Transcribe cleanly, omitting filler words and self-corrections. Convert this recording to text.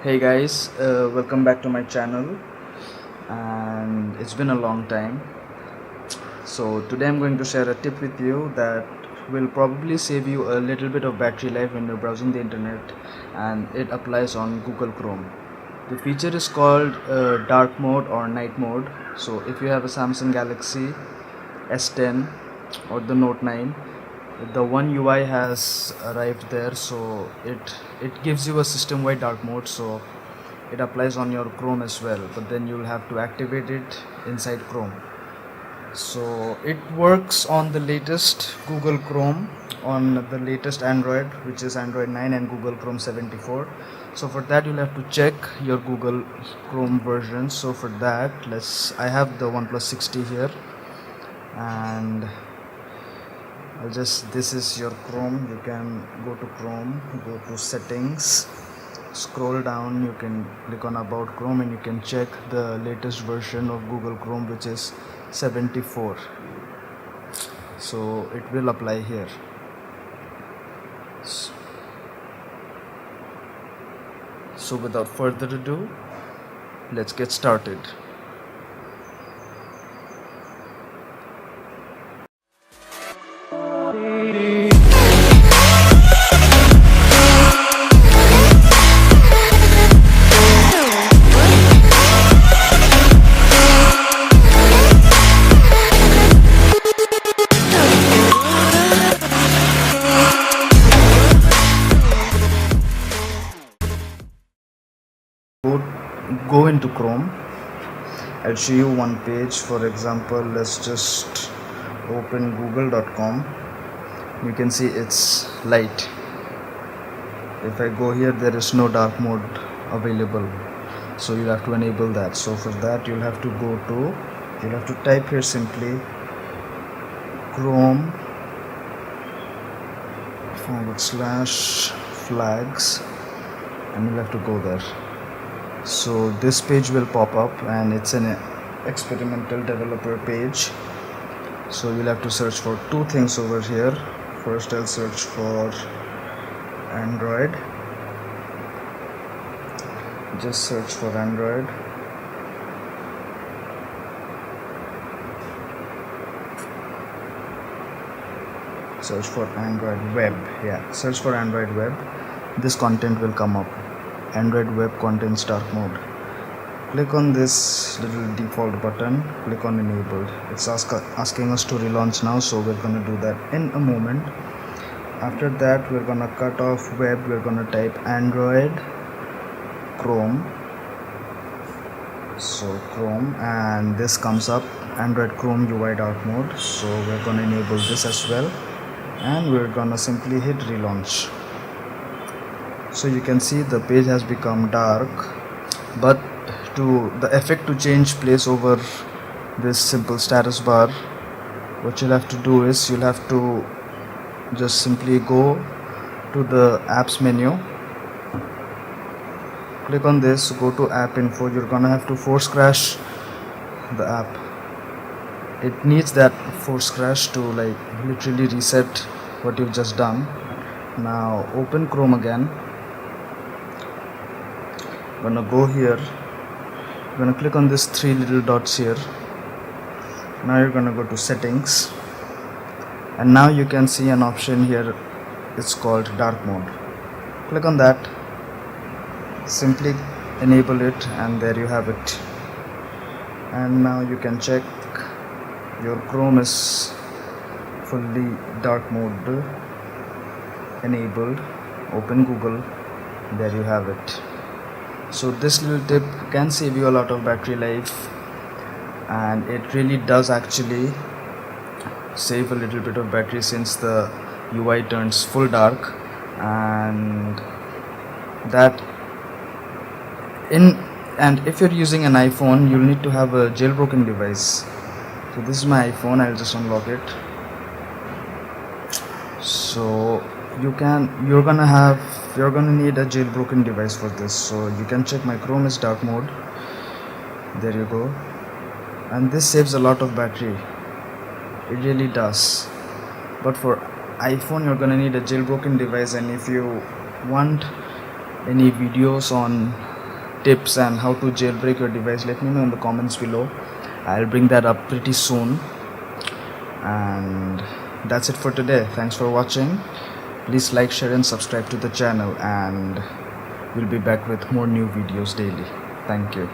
Hey guys, welcome back to my channel, and it's been a long time. So today I'm going to share a tip with you that will probably save you a little bit of battery life when you're browsing the internet, and it applies on Google Chrome. The feature is called dark mode or night mode. So if you have a Samsung Galaxy S10 or the Note 9, the One UI has arrived there, so it gives you a system wide dark mode, so it applies on your Chrome as well, but then you'll have to activate it inside Chrome. So it works on the latest Google Chrome, on the latest Android, which is Android 9 and Google Chrome 74. So for that you'll have to check your Google Chrome version. So for that, I have the OnePlus 60 here, and this is your Chrome. You can go to Chrome, go to settings, scroll down, you can click on about Chrome, and you can check the latest version of Google Chrome, which is 74. So it will apply here. So without further ado, let's get started. Go into Chrome. I'll show you one page. For example, let's just open google.com. You can see it's light. If I go here, there is no dark mode available, so you'll have to enable that. So for that you'll have to type here simply Chrome /flags, and you'll have to go there. So this page will pop up, and it's an experimental developer page. So you'll have to search for two things over here. First I'll search for Android. Just search for Android. Search for Android web. Search for Android web. This content will come up. Android web contents dark mode. Click on this little default button, click on enabled. It's asking us to relaunch now, so we're gonna do that in a moment. After that, we're gonna cut off web, we're gonna type Android Chrome. So Chrome, and this comes up, Android Chrome UI dark mode. So we're gonna enable this as well, and we're gonna simply hit relaunch. So you can see the page has become dark, but to the effect to change place over this simple status bar, what you'll have to do is you'll have to just simply go to the apps menu, click on this, go to app info. You're gonna have to force crash the app. It needs that force crash to literally reset what you've just done. Now open Chrome again. Gonna go here, gonna click on this three little dots here. Now you're gonna go to settings, and now you can see an option here, it's called dark mode. Click on that, simply enable it, and there you have it. And now you can check your Chrome is fully dark mode enabled. Open Google, there you have it. So this little tip can save you a lot of battery life, and it really does actually save a little bit of battery, since the UI turns full dark. And if you're using an iPhone, you'll need to have a jailbroken device. So this is my iPhone, I'll just unlock it. So you're gonna need a jailbroken device for this. So you can check my Chrome is dark mode, there you go, and this saves a lot of battery, it really does. But for iPhone, you're gonna need a jailbroken device, and if you want any videos on tips and how to jailbreak your device, let me know in the comments below. I'll bring that up pretty soon. And that's it for today. Thanks for watching. Please like, share and subscribe to the channel, and we'll be back with more new videos daily. Thank you.